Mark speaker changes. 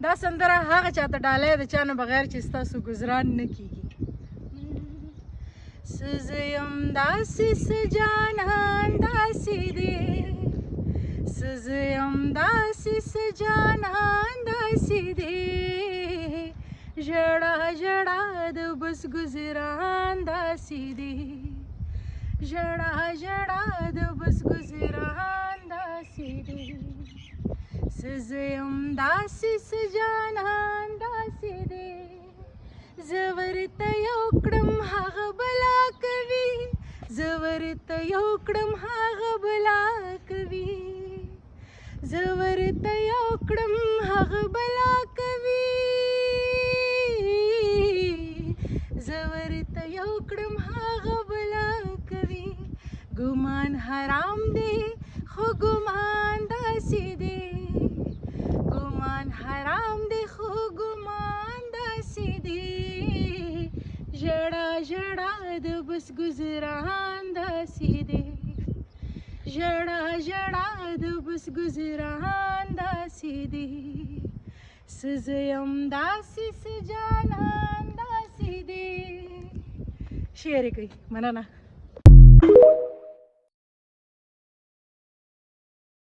Speaker 1: دا سندره هغه چاته ډالۍ د چا نه بغیر چې ستاسو ګزران نه کیږي. څه زه یم داسې څه جانان داسې دی، څه زه یم داسې څه جانان داسې دی، ژړا ژړا د بس ګزران داسې دی، ژړا ژړا د بس ګزران داسې دی. څه زه یم داسې څه جانان داسې دی، زه ورته یو کړم هغه بلا کوي، زه ورته یو کړم هغه بلا کوي، زه ورته یو کړم هغه بلا کوي، زه ورته یو کړم هغه بلا کوي. ګمان حرام دی خو ګمان داسې دی، ګمان حرام دی خو ګمان داسې دی، ژړا ژړا د بس ګزران داسې دی، ژړا ژړا د بس ګزران داسې دی. څه زه یم داسې څه جانان داسې دی. شعر یې کوي. مننه.